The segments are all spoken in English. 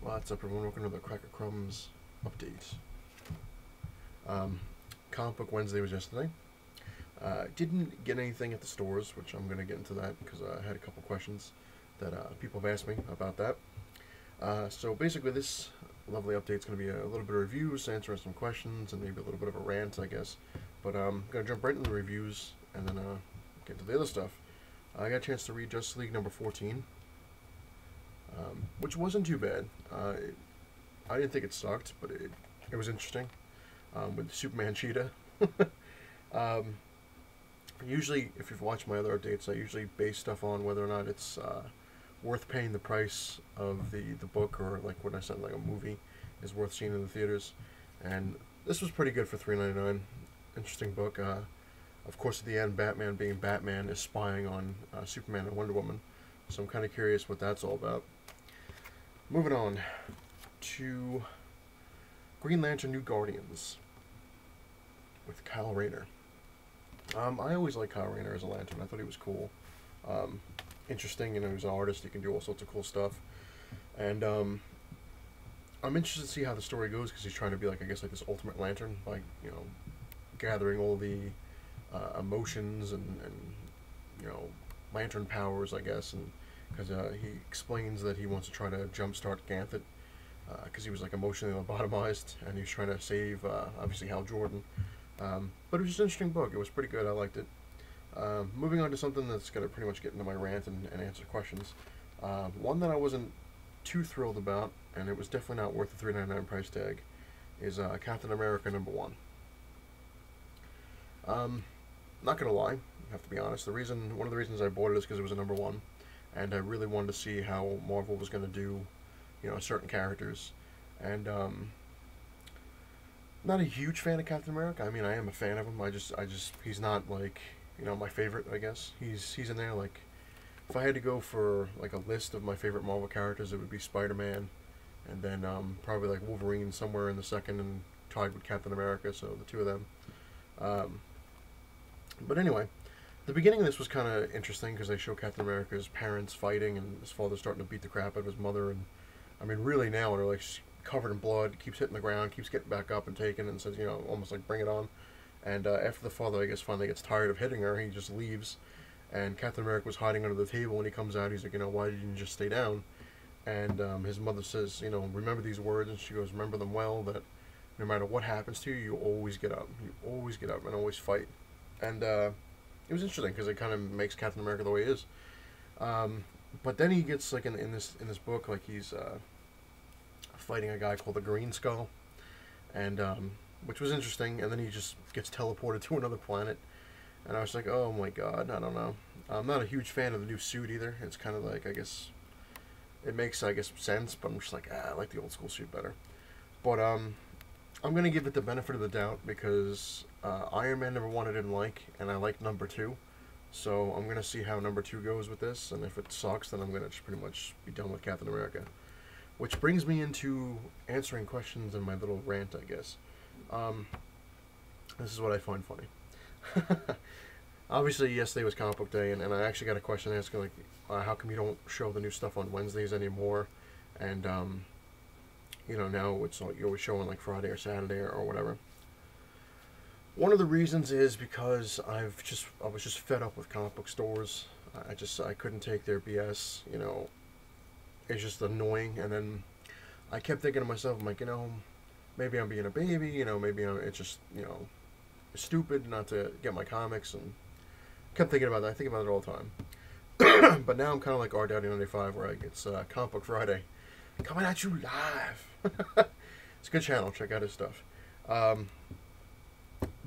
What's up, everyone? Welcome to the Crumbs update. Comic Book Wednesday was yesterday. Didn't get anything at the stores, which I'm going to get into that because I had a couple questions that people have asked me about that. So basically this lovely update is going to be a little bit of reviews, answering some questions, and maybe a little bit of a rant, I guess. But I'm going to jump right into the reviews and then get into the other stuff. I got a chance to read Justice League number 14. Which wasn't too bad. I didn't think it sucked, but it was interesting. With Superman Cheetah. Usually, if you've watched my other updates, I usually base stuff on whether or not it's worth paying the price of the book, or like when I said like a movie is worth seeing in the theaters. And this was pretty good for $3.99. Interesting book. Of course, at the end, Batman being Batman is spying on Superman and Wonder Woman. So I'm kind of curious what that's all about. Moving on to Green Lantern New Guardians with Kyle Rayner. I always liked Kyle Rayner as a Lantern. I thought he was cool. Interesting, you know, he's an artist. He can do all sorts of cool stuff. And I'm interested to see how the story goes, because he's trying to be like, I guess, like this ultimate Lantern by, you know, gathering all the emotions and you know, Lantern powers, I guess, and because he explains that he wants to try to jumpstart Ganthet because he was like emotionally lobotomized, and he was trying to save obviously Hal Jordan. But it was just an interesting book. It was pretty good. I liked it. Moving on to something that's going to pretty much get into my rant and answer questions. One that I wasn't too thrilled about, and it was definitely not worth the $3.99 price tag, is Captain America #1. Not gonna lie, I have to be honest. One of the reasons I bought it is because it was a #1, and I really wanted to see how Marvel was gonna do, you know, certain characters. And not a huge fan of Captain America. I mean, I am a fan of him. He's not like, you know, my favorite. I guess he's in there. Like, if I had to go for like a list of my favorite Marvel characters, it would be Spider-Man, and then probably like Wolverine somewhere in the second, and tied with Captain America. So the two of them. But anyway, the beginning of this was kind of interesting because they show Captain America's parents fighting, and his father starting to beat the crap out of his mother, and I mean, really now they're like covered in blood, keeps hitting the ground, keeps getting back up and taking, and says, you know, almost like bring it on. And after the father, I guess, finally gets tired of hitting her, he just leaves. And Captain America was hiding under the table, and he comes out. He's like, you know, why didn't you just stay down? And his mother says, you know, remember these words, and she goes, remember them well. That no matter what happens to you, you always get up. You always get up and always fight. And it was interesting because it kind of makes Captain America the way he is. But then he gets like in this book, like he's fighting a guy called the Green Skull, and which was interesting. And then he just gets teleported to another planet, and I was like, oh my god, I don't know. I'm not a huge fan of the new suit either. It's kind of like, I guess it makes, I guess, sense, but I'm just like, I like the old school suit better. But I'm going to give it the benefit of the doubt because Iron Man #1 I didn't like, and I like #2. So I'm going to see how #2 goes with this, and if it sucks, then I'm going to just pretty much be done with Captain America. Which brings me into answering questions in my little rant, I guess. This is what I find funny. Obviously, yesterday was Comic Book Day, and I actually got a question asking, like, how come you don't show the new stuff on Wednesdays anymore? And, you know, now it's like you're always showing like Friday or Saturday or whatever. One of the reasons is because I was just fed up with comic book stores. I couldn't take their BS. You know, it's just annoying. And then I kept thinking to myself, I'm like, you know, maybe I'm being a baby. You know, maybe it's just, you know, stupid not to get my comics. And kept thinking about that. I think about it all the time. But now I'm kind of like R Daddy 95, where it's Comic Book Friday, coming at you live. It's a good channel. Check out his stuff.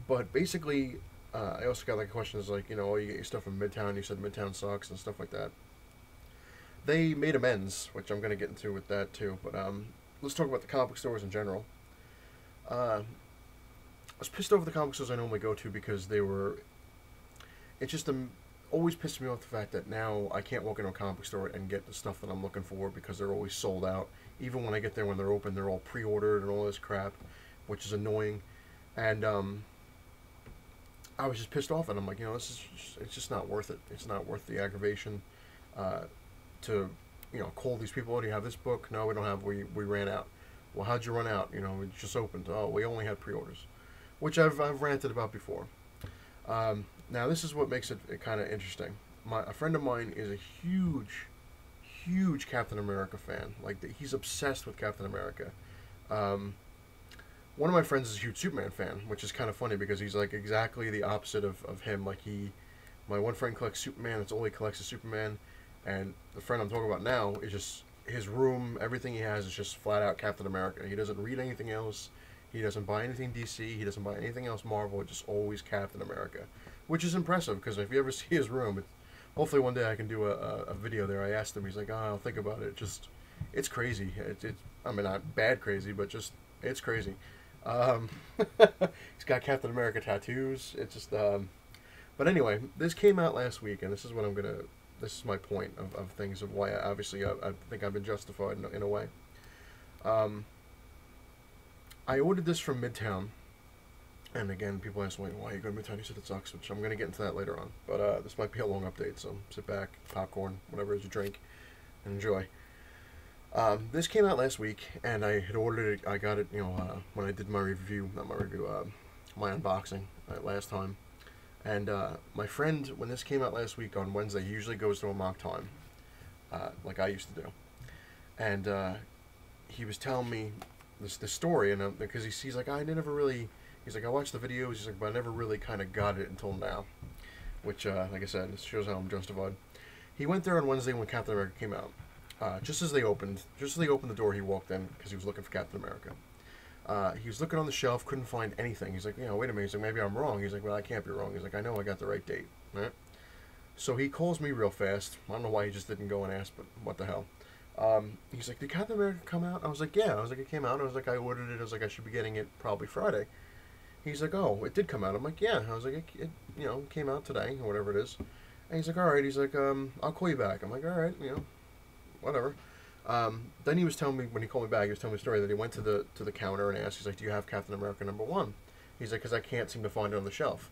But basically, I also got like questions like, you know, oh, you get your stuff from Midtown. You said Midtown sucks and stuff like that. They made amends, which I'm going to get into with that too. But let's talk about the comic book stores in general. I was pissed off at the comic stores I normally go to because they were. It just always pissed me off the fact that now I can't walk into a comic book store and get the stuff that I'm looking for because they're always sold out. Even when I get there when they're open, they're all pre-ordered and all this crap, which is annoying. And I was just pissed off, and I'm like, you know, it's just not worth it. It's not worth the aggravation to call these people. Do you have this book? No, we don't have. We ran out. Well, how'd you run out? It just opened. Oh, we only had pre-orders, which I've ranted about before. Now this is what makes it kind of interesting. A friend of mine is a huge Captain America fan. Like he's obsessed with Captain America. One of my friends is a huge Superman fan, which is kind of funny because he's like exactly the opposite of him. Like my one friend collects Superman. That's all he collects is Superman, and the friend I'm talking about now is just his room. Everything he has is just flat out Captain America. He doesn't read anything else. He doesn't buy anything DC. He doesn't buy anything else Marvel. It's just always Captain America, which is impressive because if you ever see his room, hopefully one day I can do a video there. I asked him. He's like, "Oh, I'll think about it." It's crazy. I mean, not bad crazy, but just it's crazy. He's got Captain America tattoos. It's just, but anyway, this came out last week, and this is what this is my point of things, of why I think I've been justified in a way. I ordered this from Midtown, and again, people ask me, why you go to Midtown? You said it sucks, which I'm going to get into that later on, but this might be a long update, so sit back, popcorn, whatever it is you drink, and enjoy. This came out last week, and I had ordered it. I got it, when I did my review, my unboxing last time. And my friend, when this came out last week on Wednesday, he usually goes to a mock time, like I used to do. And he was telling me this story, and because he's like, I watched the videos, he's like, but I never really kind of got it until now. Which, like I said, this shows how I'm justified. He went there on Wednesday when Captain America came out. Just as they opened the door, he walked in because he was looking for Captain America. He was looking on the shelf, couldn't find anything. He's like, wait a minute. He's like, maybe I'm wrong. He's like, well, I can't be wrong. He's like, I know I got the right date. Right? So he calls me real fast. I don't know why he just didn't go and ask, but what the hell. He's like, did Captain America come out? I was like, yeah. I was like, it came out. I was like, I ordered it. I was like, I should be getting it probably Friday. He's like, oh, it did come out. I'm like, yeah. I was like, it came out today or whatever it is. And he's like, all right. He's like, I'll call you back. I'm like, all right, whatever. Then he was telling me, when he called me back, he was telling me a story that he went to the counter and asked, he's like, do you have Captain America #1? He's like, because I can't seem to find it on the shelf.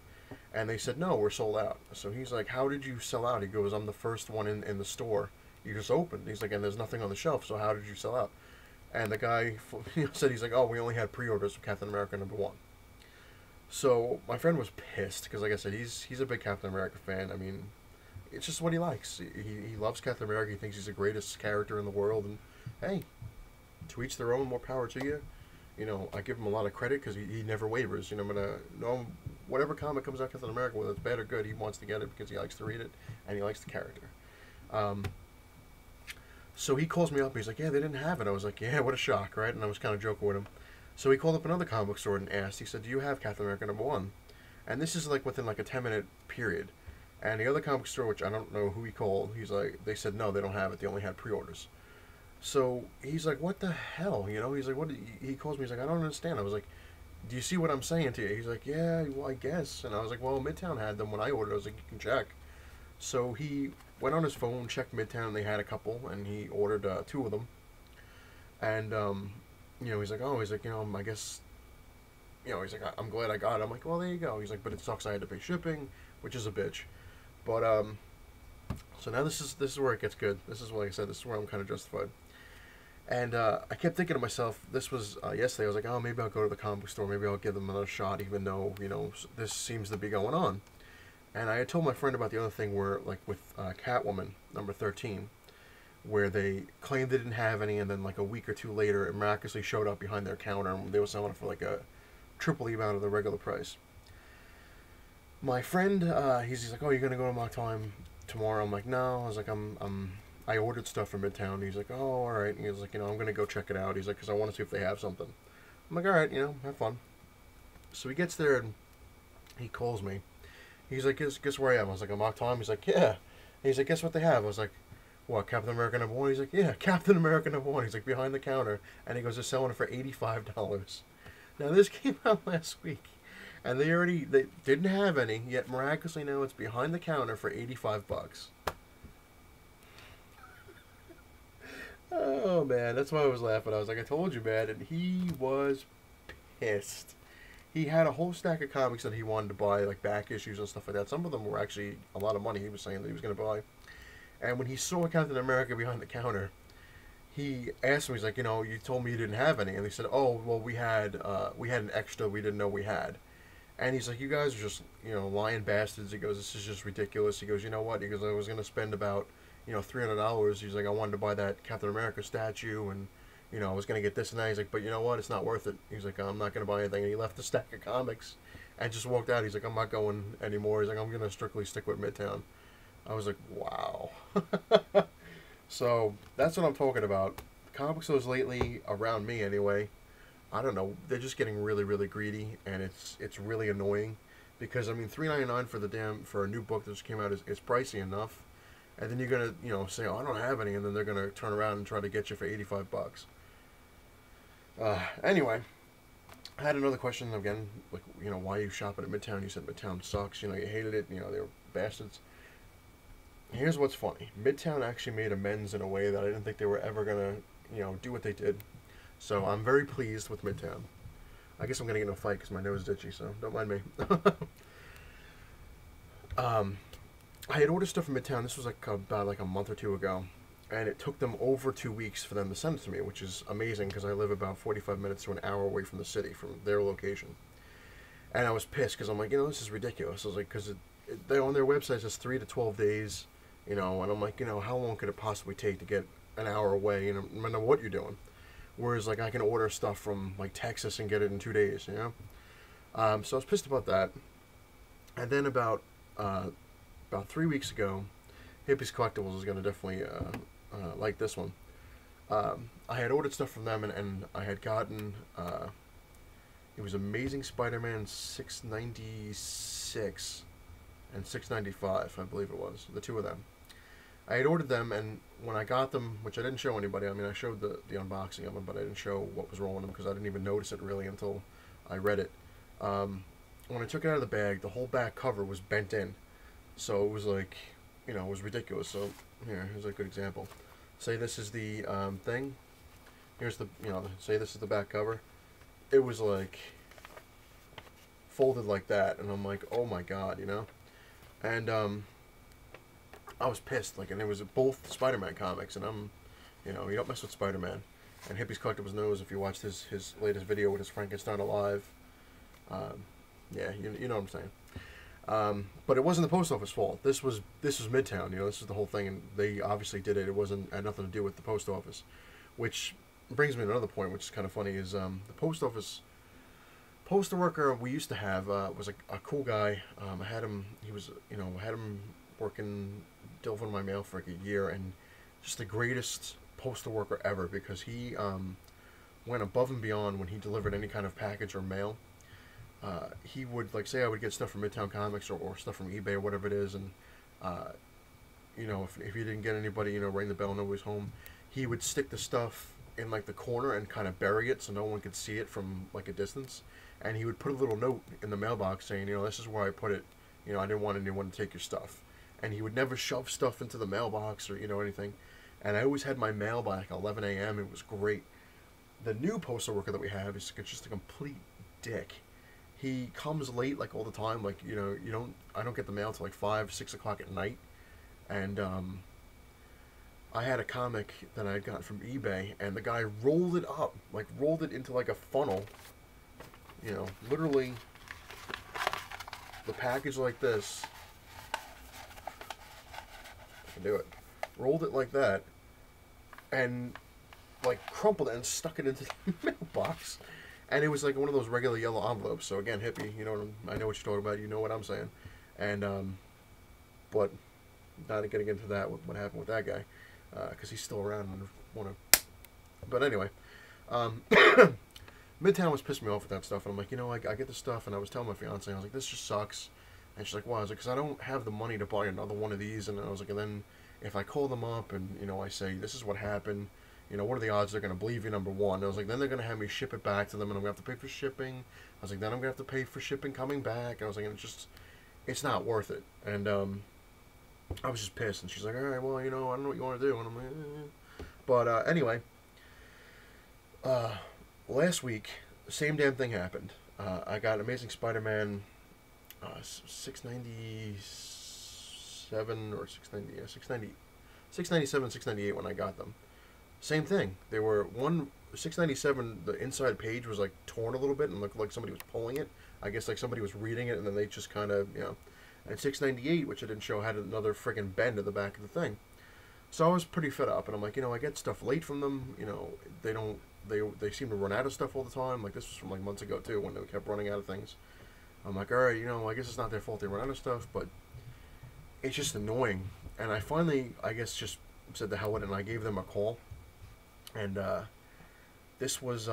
And they said, no, we're sold out. So he's like, how did you sell out? He goes, I'm the first one in the store. You just opened. He's like, and there's nothing on the shelf, so how did you sell out? And the guy said, he's like, oh, we only had pre-orders for Captain America #1. So my friend was pissed, because like I said, he's a big Captain America fan. I mean, it's just what he likes. He loves Captain America. He thinks he's the greatest character in the world. And hey, to each their own. More power to you. I give him a lot of credit because he never wavers. Whatever comic comes out Captain America, whether it's bad or good, he wants to get it because he likes to read it and he likes the character. So he calls me up. He's like, yeah, they didn't have it. I was like, yeah, what a shock, right? And I was kind of joking with him. So he called up another comic book store and asked. He said, do you have Captain America #1? And this is like within like a 10-minute period. And the other comic store, which I don't know who he called, they said, no, they don't have it. They only had pre-orders. So he's like, what the hell? He's like, he calls me, he's like, I don't understand. I was like, do you see what I'm saying to you? He's like, yeah, well, I guess. And I was like, well, Midtown had them when I ordered. I was like, you can check. So he went on his phone, checked Midtown, and they had a couple, and he ordered 2 of them. And, he's like, I guess, he's like, I'm glad I got it. I'm like, well, there you go. He's like, but it sucks I had to pay shipping, which is a bitch. But, so now this is where it gets good. This is, like I said, this is where I'm kind of justified. And I kept thinking to myself, this was yesterday, I was like, oh, maybe I'll go to the comic book store, maybe I'll give them another shot, even though, this seems to be going on. And I had told my friend about the other thing where, like, with Catwoman, #13, where they claimed they didn't have any, and then, like, a week or 2 later, it miraculously showed up behind their counter, and they were selling it for, like, a triple the amount of the regular price. My friend, he's like, oh, you're going to go to mock time tomorrow? I'm like, no. I was like, I ordered stuff from Midtown. He's like, oh, all right. And he's like, I'm going to go check it out. He's like, because I want to see if they have something. I'm like, all right, have fun. So he gets there, and he calls me. He's like, guess where I am? I was like, I'm mock time. He's like, yeah. And he's like, guess what they have? I was like, what, Captain America #1? He's like, yeah, Captain America #1. He's like, behind the counter. And he goes, they're selling it for $85. Now, this came out last week. And they didn't have any, yet miraculously now it's behind the counter for $85. Oh, man, that's why I was laughing. I was like, I told you, man, and he was pissed. He had a whole stack of comics that he wanted to buy, like back issues and stuff like that. Some of them were actually a lot of money he was saying that he was going to buy. And when he saw Captain America behind the counter, he asked me, he's like, you told me you didn't have any. And they said, oh, well, we had an extra we didn't know we had. And he's like, you guys are just, lying bastards. He goes, this is just ridiculous. He goes, you know what? He goes, I was going to spend about, $300. He's like, I wanted to buy that Captain America statue, and, I was going to get this and that. He's like, but you know what? It's not worth it. He's like, I'm not going to buy anything. And he left the stack of comics and just walked out. He's like, I'm not going anymore. He's like, I'm going to strictly stick with Midtown. I was like, wow. So that's what I'm talking about. Comic stores lately, around me anyway, I don't know, they're just getting really, really greedy, and it's really annoying, because I mean, $3.99 for a new book that just came out is pricey enough, and then you're gonna say, oh, I don't have any, and then they're gonna turn around and try to get you for $85. Anyway, I had another question again, like, why are you shopping at Midtown? You said Midtown sucks, you hated it, they were bastards. Here's what's funny. Midtown actually made amends in a way that I didn't think they were ever gonna, do what they did. So I'm very pleased with Midtown. I guess I'm gonna get in a fight because my nose is itchy, so don't mind me. I had ordered stuff from Midtown. This was about a month or two ago, and it took them over 2 weeks for them to send it to me, which is amazing because I live about 45 minutes to an hour away from the city, from their location. And I was pissed because I'm like, this is ridiculous. I was like, because they on their website it says 3 to 12 days, and I'm like, how long could it possibly take to get an hour away, no matter what you're doing? Whereas, like, I can order stuff from, like, Texas and get it in 2 days, So I was pissed about that. And then about 3 weeks ago, Hippies Collectibles is going to definitely like this one. I had ordered stuff from them, and I had gotten, it was Amazing Spider-Man 696 and 695, I believe it was, the two of them. I had ordered them, and when I got them, which I didn't show anybody, I mean, I showed the unboxing of them, but I didn't show what was wrong with them because I didn't even notice it really until I read it. When I took it out of the bag, the whole back cover was bent in. So it was like, it was ridiculous. So here's a good example. Say this is the thing. Here's the, say this is the back cover. It was like folded like that, and I'm like, oh my god, And I was pissed, and it was both Spider-Man comics, and I'm, you don't mess with Spider-Man. And Hippies Collectibles knows, if you watched his latest video with his Frankenstein Alive, yeah, you know what I'm saying. But it wasn't the post office fault. This was Midtown, this is the whole thing, and they obviously did it. It had nothing to do with the post office, which brings me to another point, which is kind of funny, is the post office postal worker we used to have was a cool guy. I had him, I had him working, delivering my mail for like a year, and just the greatest postal worker ever, because he went above and beyond when he delivered any kind of package or mail. He would, say I would get stuff from Midtown Comics or stuff from eBay or whatever it is, and if he didn't get anybody, ring the bell, nobody's home, he would stick the stuff in the corner and kind of bury it so no one could see it from a distance, and he would put a little note in the mailbox saying, this is where I put it, I didn't want anyone to take your stuff. And he would never shove stuff into the mailbox or anything, and I always had my mail by 11 a.m. It was great. The new postal worker that we have is just a complete dick. He comes late all the time, I don't get the mail till 5, 6 o'clock at night, and I had a comic that I got from eBay, and the guy rolled it up, rolled it into a funnel, literally the package like this. I can do it. Rolled it like that, and crumpled it and stuck it into the mailbox. And it was one of those regular yellow envelopes. So again, hippie, I know what you're talking about. You know what I'm saying. And but not getting into that, what happened with that guy, because he's still around and want to. But anyway, Midtown was pissing me off with that stuff. And I'm like, I get this stuff, and I was telling my fiance, I was like, this just sucks. And she's like, why? I was like, because I don't have the money to buy another one of these. And I was like, and then if I call them up and I say this is what happened. What are the odds they're going to believe you, number one? I was like, then they're going to have me ship it back to them, and I'm going to have to pay for shipping. I was like, then I'm going to have to pay for shipping coming back. And I was like, it's not worth it. And I was just pissed. And she's like, all right, well, I don't know what you want to do. And I'm like, But anyway, last week, the same damn thing happened. I got Amazing Spider-Man 697 or 690, yeah, 690. $6.97, $6.98 when I got them. Same thing. They were $6.97. The inside page was like torn a little bit and looked like somebody was pulling it. I guess like somebody was reading it and then they just kind of, you know. And $6.98, which I didn't show, had another freaking bend in the back of the thing. So I was pretty fed up, and I'm like, you know, I get stuff late from them. You know, they seem to run out of stuff all the time. Like this was from like months ago too, when they kept running out of things. I'm like, all right, you know, I guess it's not their fault they run out of stuff, but it's just annoying. And I finally, I guess, just said the hell with it, and I gave them a call. And this was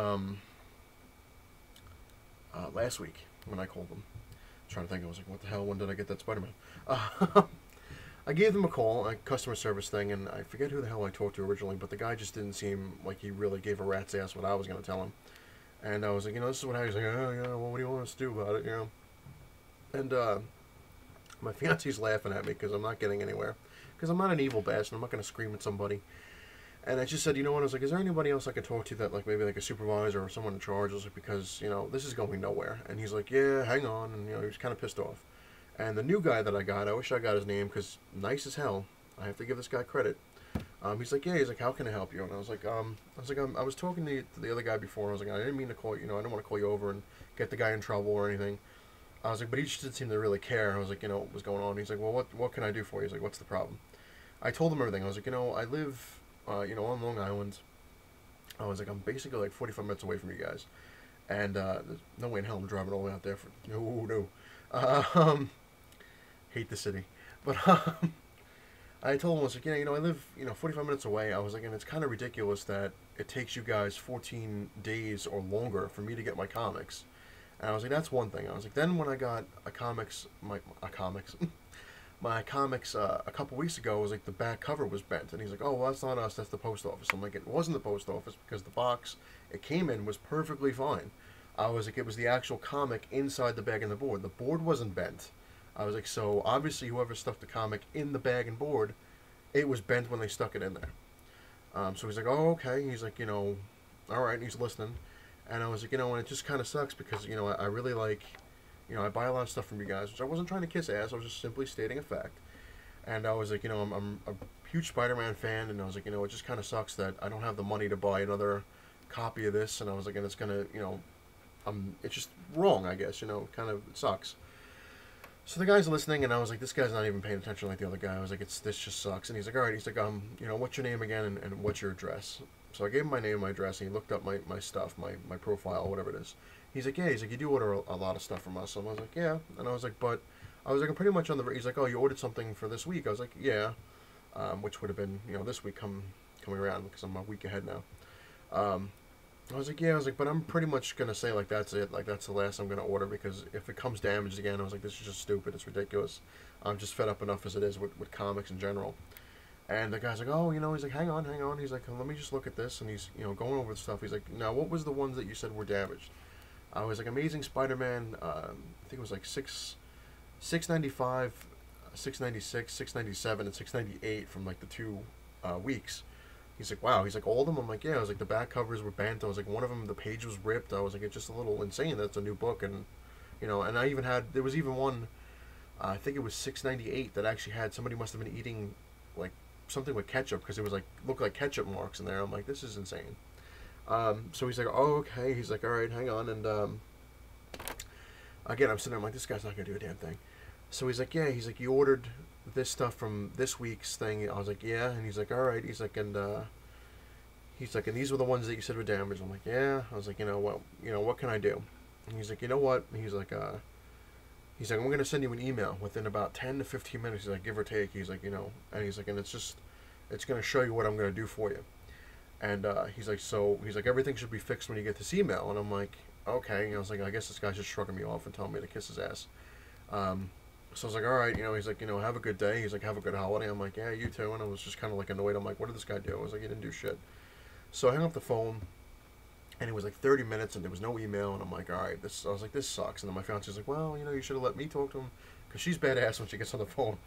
last week when I called them. I'm trying to think, I was like, what the hell? When did I get that Spider-Man? I gave them a call, a customer service thing, and I forget who the hell I talked to originally, but the guy just didn't seem like he really gave a rat's ass what I was going to tell him. And I was like, you know, this is what I was like, oh, yeah, well, what do you want us to do about it, you know? And my fiance's laughing at me because I'm not getting anywhere. Because I'm not an evil bastard. I'm not going to scream at somebody. And I just said, you know what? I was like, is there anybody else I could talk to that, like, maybe like a supervisor or someone in charge? I was like, because, you know, this is going nowhere. And he's like, yeah, hang on. And, you know, he was kind of pissed off. And the new guy that I got, I wish I got his name because nice as hell. I have to give this guy credit. He's like, yeah. He's like, how can I help you? And I was like, I was talking to the other guy before. I was like, I didn't mean to call you. You know, I didn't want to call you over and get the guy in trouble or anything. I was like, but he just didn't seem to really care. I was like, you know, what was going on? He's like, well, what can I do for you? He's like, what's the problem? I told him everything. I was like, you know, I live, you know, on Long Island. I was like, I'm basically like 45 minutes away from you guys. And there's no way in hell I'm driving all the way out there for, no. Hate the city. But I told him, I was like, yeah, you know, I live, you know, 45 minutes away. I was like, and it's kind of ridiculous that it takes you guys 14 days or longer for me to get my comics. And I was like, that's one thing. I was like, then when I got my comics a couple weeks ago, it was like the back cover was bent. And he's like, oh, well, that's not us, that's the post office. I'm like, it wasn't the post office because the box it came in was perfectly fine. I was like, it was the actual comic inside the bag and the board. The board wasn't bent. I was like, so obviously whoever stuck the comic in the bag and board, it was bent when they stuck it in there. So he's like, oh, okay. He's like, you know, all right. And he's listening. And I was like, you know, and it just kind of sucks because, you know, I really like, you know, I buy a lot of stuff from you guys, which I wasn't trying to kiss ass. I was just simply stating a fact. And I was like, you know, I'm a huge Spider-Man fan. And I was like, you know, it just kind of sucks that I don't have the money to buy another copy of this. And I was like, and it's going to, you know, it's just wrong, I guess, you know, kind of it sucks. So the guy's listening, and I was like, this guy's not even paying attention like the other guy. I was like, this just sucks. And he's like, all right. He's like, you know, what's your name again, and what's your address? So I gave him my name, my address, and he looked up my stuff, my profile, whatever it is. He's like, yeah. He's like, you do order a lot of stuff from us. And I was like, yeah. And I was like, but I was like, I'm pretty much on the. He's like, oh, you ordered something for this week. I was like, yeah, which would have been, you know, this week coming around because I'm a week ahead now. I was like, yeah, I was like, but I'm pretty much going to say, like, that's it. Like, that's the last I'm going to order because if it comes damaged again, I was like, this is just stupid. It's ridiculous. I'm just fed up enough as it is with comics in general. And the guy's like, oh, you know, he's like, hang on. He's like, let me just look at this. And he's, you know, going over the stuff. He's like, now, what was the ones that you said were damaged? I was like, Amazing Spider-Man, I think it was like $6.95, $6.96, $6.97, and $6.98 from, like, the 2 weeks. He's like, wow. He's like, all of them? I'm like, yeah. I was like, the back covers were bent. I was like, one of them, the page was ripped. I was like, it's just a little insane that it's a new book. And, you know, and I even had, there was even one, I think it was $6.98 that actually had, somebody must have been eating, like, something with ketchup because it was, like, looked like ketchup marks in there. I'm like, this is insane. So he's like, oh, okay. He's like, all right, hang on. And, again, I'm sitting there, I'm like, this guy's not going to do a damn thing. So he's like, yeah. He's like, you ordered this stuff from this week's thing. I was like, yeah. And he's like, all right. He's like, and these were the ones that you said were damaged. I'm like, yeah. I was like, you know what can I do? And he's like, you know what? And he's like, I'm going to send you an email within about 10 to 15 minutes. He's like, give or take. He's like, you know, and he's like, and it's going to show you what I'm going to do for you. And he's like, everything should be fixed when you get this email. And I'm like, okay. And I was like, I guess this guy's just shrugging me off and telling me to kiss his ass. So I was like, all right, you know, he's like, you know, have a good day. He's like, have a good holiday. I'm like, yeah, you too. And I was just kind of like annoyed. I'm like, what did this guy do? I was like, he didn't do shit. So I hung up the phone, and it was like 30 minutes, and there was no email. And I'm like, all right, I was like, this sucks. And then my fiance was like, well, you know, you should have let me talk to him, because she's badass when she gets on the phone.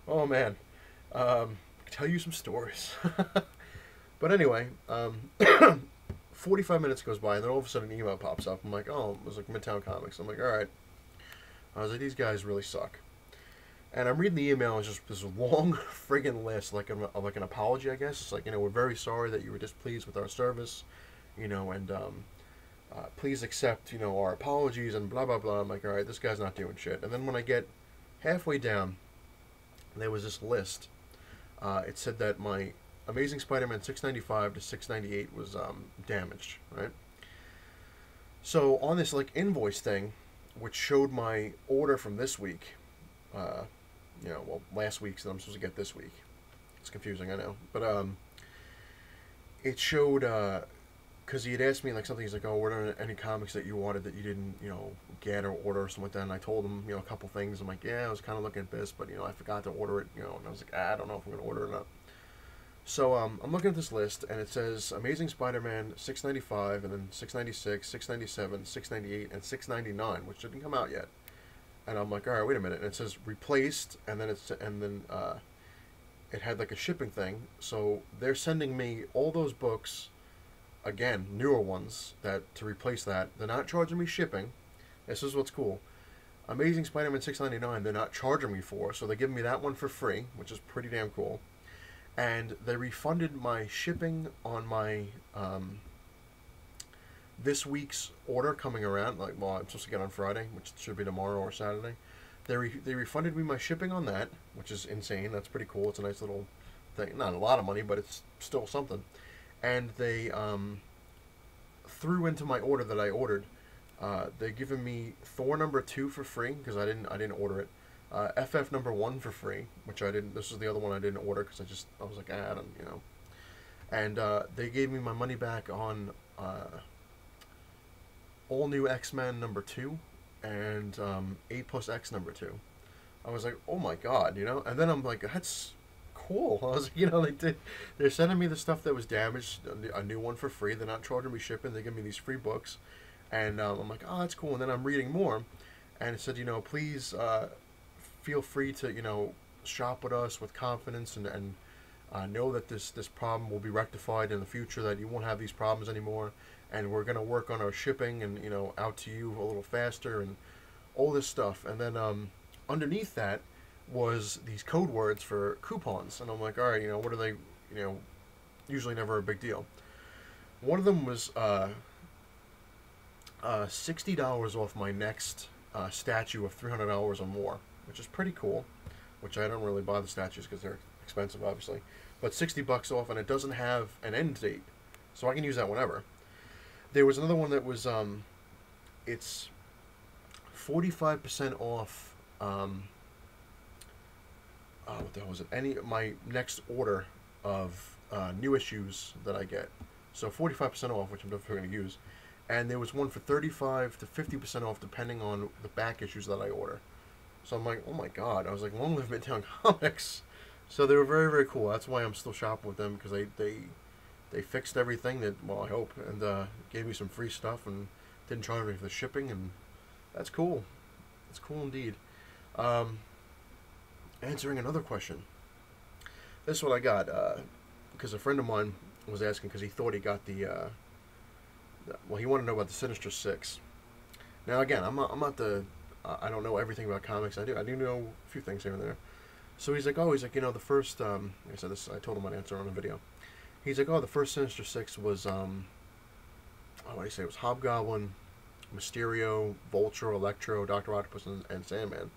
Oh, man. I can tell you some stories. But anyway, 45 minutes goes by, and then all of a sudden an email pops up. I'm like, oh, it was like Midtown Comics. I'm like, all right. I was like, these guys really suck. And I'm reading the email. It's just this long friggin' list, like an apology, I guess. It's like, we're very sorry that you were displeased with our service, and please accept, our apologies and blah blah blah. I'm like, all right, this guy's not doing shit. And then when I get halfway down, there was this list. It said that my Amazing Spider-Man 695 to 698 was damaged, right? So on this like invoice thing, which showed my order from this week, last week's that I'm supposed to get this week. It's confusing, I know, but it showed because he had asked me like something. He's like, "Oh, were there any comics that you wanted that you didn't, get or order or something like that?" And I told him, a couple things. I'm like, "Yeah, I was kind of looking at this, but I forgot to order it, And I was like, I don't know if I'm gonna order it or not." So I'm looking at this list, and it says Amazing Spider-Man 695, and then 696, 697, 698, and 699, which didn't come out yet. And I'm like, all right, wait a minute. And it says replaced, and then it had like a shipping thing. So they're sending me all those books again, newer ones to replace that. They're not charging me shipping. This is what's cool. Amazing Spider-Man 699, they're not charging me for, so they're giving me that one for free, which is pretty damn cool. And they refunded my shipping on my this week's order coming around. Like, well, I'm supposed to get on Friday, which should be tomorrow or Saturday. They refunded me my shipping on that, which is insane. That's pretty cool. It's a nice little thing. Not a lot of money, but it's still something. And they threw into my order that I ordered. They're giving me Thor #2 for free because I didn't order it. FF #1 for free, which I didn't. This is the other one I didn't order because I was like, I don't. And they gave me my money back on All New X-Men #2 and 8+X #2. I was like, oh my god, And then I'm like, that's cool. I was like, they're sending me the stuff that was damaged, a new one for free. They're not charging me shipping. They give me these free books, and I'm like, oh, that's cool. And then I'm reading more, and it said, please feel free to shop with us with confidence and know that this problem will be rectified in the future. That you won't have these problems anymore, and we're gonna work on our shipping and out to you a little faster and all this stuff. And then underneath that was these code words for coupons, and I'm like, all right, what are they? Usually never a big deal. One of them was $60 off my next statue of $300 or more, which is pretty cool. Which I don't really buy the statues because they're expensive, obviously. But $60 off, and it doesn't have an end date, so I can use that whenever. There was another one that was it's 45% off. What the hell was it? My next order of new issues that I get. So 45% off, which I'm definitely going to use. And there was one for 35 to 50% off, depending on the back issues that I order. So I'm like, oh my god! I was like, long live Midtown Comics. So they were very, very cool. That's why I'm still shopping with them, because they fixed everything that, well, I hope, and gave me some free stuff and didn't charge me for the shipping, and that's cool. That's cool indeed. Answering another question. This is what I got, because a friend of mine was asking, because he thought he got he wanted to know about the Sinister Six. Now, again, I'm not I don't know everything about comics. I do know a few things here and there. So he's like, the first, I said this, I told him I'd answer on a video. He's like, the first Sinister Six was, what do you say? It was Hobgoblin, Mysterio, Vulture, Electro, Dr. Octopus, and Sandman.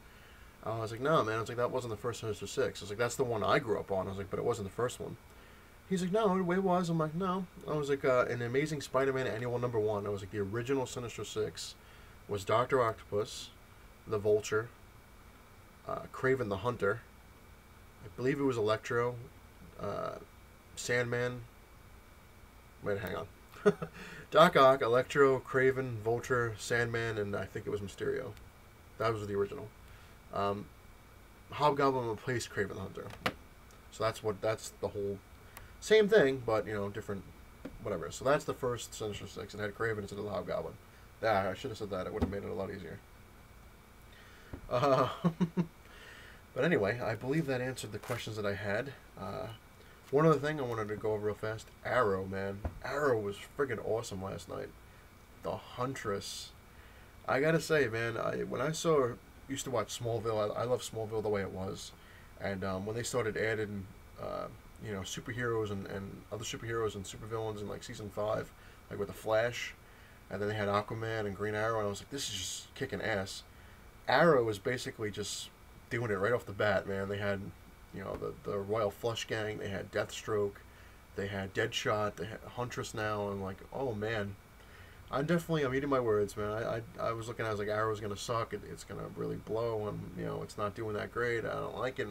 I was like, no, man. I was like, that wasn't the first Sinister Six. I was like, that's the one I grew up on. I was like, but it wasn't the first one. He's like, no, it was. I'm like, no. I was like, in Amazing Spider-Man Annual #1, I was like, the original Sinister Six was Dr. Octopus, the Vulture, Kraven the Hunter, I believe it was Electro, Sandman. Wait, hang on. Doc Ock, Electro, Kraven, Vulture, Sandman, and I think it was Mysterio. That was the original. Hobgoblin replaced Kraven the Hunter. So that's the whole same thing, but different, whatever. So that's the first Sinister Six, and had Kraven instead of the Hobgoblin. I should have said that. It would have made it a lot easier. But anyway, I believe that answered the questions that I had. One other thing I wanted to go over real fast. Arrow, man. Arrow was friggin' awesome last night. The Huntress. I gotta say, man, when I saw, used to watch Smallville. I love Smallville the way it was, and when they started adding, superheroes and other superheroes and supervillains in like season 5, like with the Flash, and then they had Aquaman and Green Arrow, and I was like, this is just kicking ass. Arrow was basically just doing it right off the bat, man. They had, the Royal Flush Gang, they had Deathstroke, they had Deadshot, they had Huntress now, and like, oh man, I'm eating my words, man. I was looking, I was like, Arrow's gonna suck. It's gonna really blow, and it's not doing that great. I don't like it,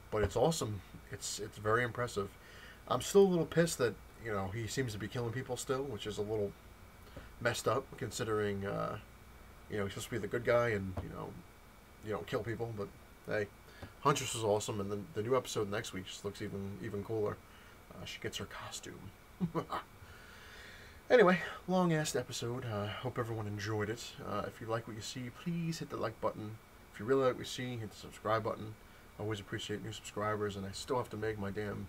but it's awesome. It's very impressive. I'm still a little pissed that he seems to be killing people still, which is a little messed up considering he's supposed to be the good guy, and you don't kill people. But hey, Huntress was awesome, and then the new episode next week just looks even cooler. She gets her costume. Anyway, long-ass episode. Hope everyone enjoyed it. If you like what you see, please hit the like button. If you really like what you see, hit the subscribe button. I always appreciate new subscribers, and I still have to make my damn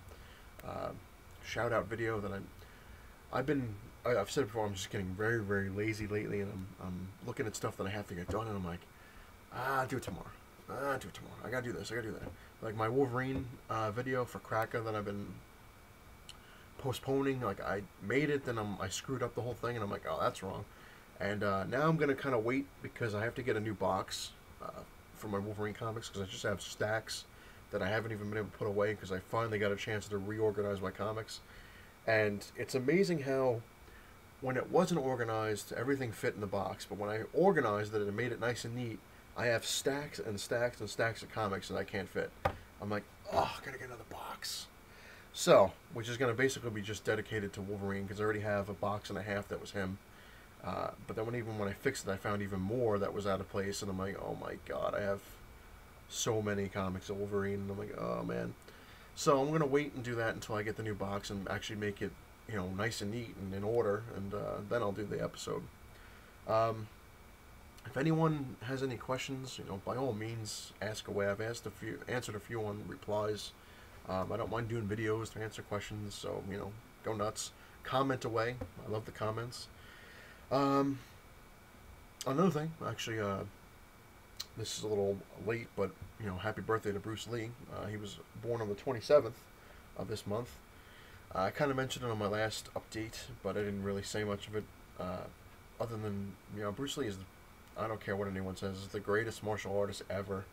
shout-out video that I've said before, I'm just getting very, very lazy lately, and I'm looking at stuff that I have to get done, and I'm like, I'll do it tomorrow. I gotta do this, I gotta do that. Like my Wolverine video for Cracka that I've been postponing. Like I made it, then I screwed up the whole thing, and I'm like, oh, that's wrong. And now I'm gonna kind of wait because I have to get a new box for my Wolverine comics, because I just have stacks that I haven't even been able to put away because I finally got a chance to reorganize my comics. And it's amazing how when it wasn't organized, everything fit in the box, but when I organized it and made it nice and neat, I have stacks and stacks and stacks of comics that I can't fit. I'm like, oh, I gotta get another box. So, which is going to basically be just dedicated to Wolverine, because I already have a box and a half that was him. But then when I fixed it, I found even more that was out of place, and I'm like, oh my god, I have so many comics of Wolverine, and I'm like, oh man. So I'm going to wait and do that until I get the new box and actually make it, nice and neat and in order, and then I'll do the episode. If anyone has any questions, by all means, ask away. I've answered a few on replies. I don't mind doing videos to answer questions, so, go nuts. Comment away. I love the comments. Another thing, actually, this is a little late, but, happy birthday to Bruce Lee. He was born on the 27th of this month. I kind of mentioned it on my last update, but I didn't really say much of it, other than, Bruce Lee is, I don't care what anyone says, is the greatest martial artist ever,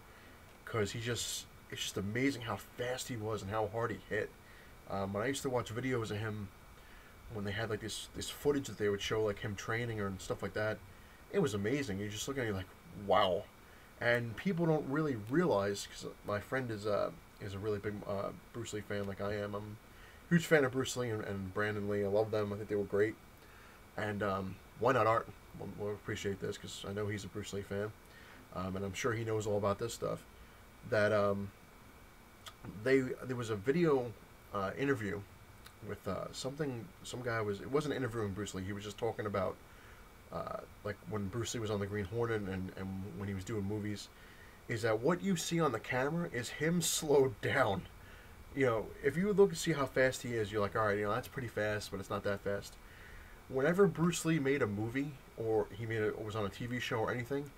because it's just amazing how fast he was and how hard he hit. When I used to watch videos of him, when they had like this footage that they would show, like him training or stuff like that, it was amazing. You just look at it like, wow. And people don't really realize, because my friend is a really big Bruce Lee fan, like I am. I'm a huge fan of Bruce Lee and Brandon Lee. I love them. I think they were great. And why not Art? We'll appreciate this, because I know he's a Bruce Lee fan, and I'm sure he knows all about this stuff. That there was a video interview with some guy it wasn't interviewing Bruce Lee. He was just talking about like when Bruce Lee was on the Green Hornet and when he was doing movies, is that what you see on the camera is him slowed down. If you look and see how fast he is, you're like, all right, that's pretty fast, but it's not that fast. Whenever Bruce Lee made a movie, or was on a TV show or anything,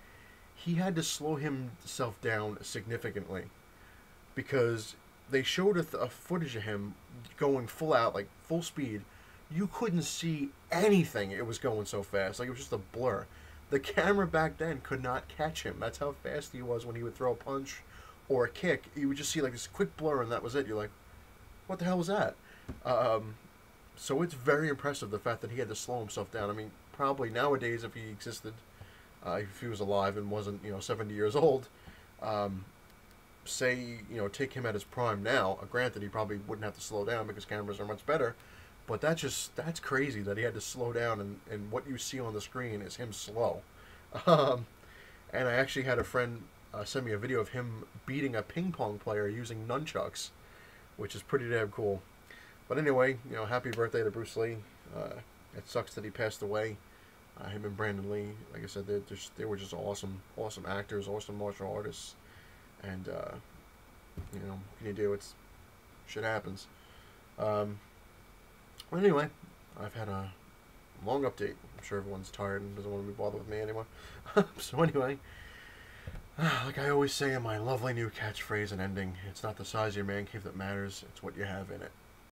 he had to slow himself down significantly, because they showed a footage of him going full out, like full speed. You couldn't see anything. It was going so fast. Like, it was just a blur. The camera back then could not catch him. That's how fast he was when he would throw a punch or a kick. You would just see like this quick blur, and that was it. You're like, what the hell was that? So it's very impressive, the fact that he had to slow himself down. I mean, probably nowadays, if he existed, if he was alive and wasn't, 70 years old, take him at his prime now. Granted, he probably wouldn't have to slow down because cameras are much better, but that's crazy that he had to slow down, and what you see on the screen is him slow. And I actually had a friend send me a video of him beating a ping pong player using nunchucks, which is pretty damn cool. But anyway, happy birthday to Bruce Lee. It sucks that he passed away. Him and Brandon Lee, like I said, they were just awesome actors, awesome martial artists. And, what can you do? Shit happens. Anyway, I've had a long update. I'm sure everyone's tired and doesn't want to be bothered with me anymore. So anyway, Like I always say in my lovely new catchphrase and ending, it's not the size of your man cave that matters, it's what you have in it.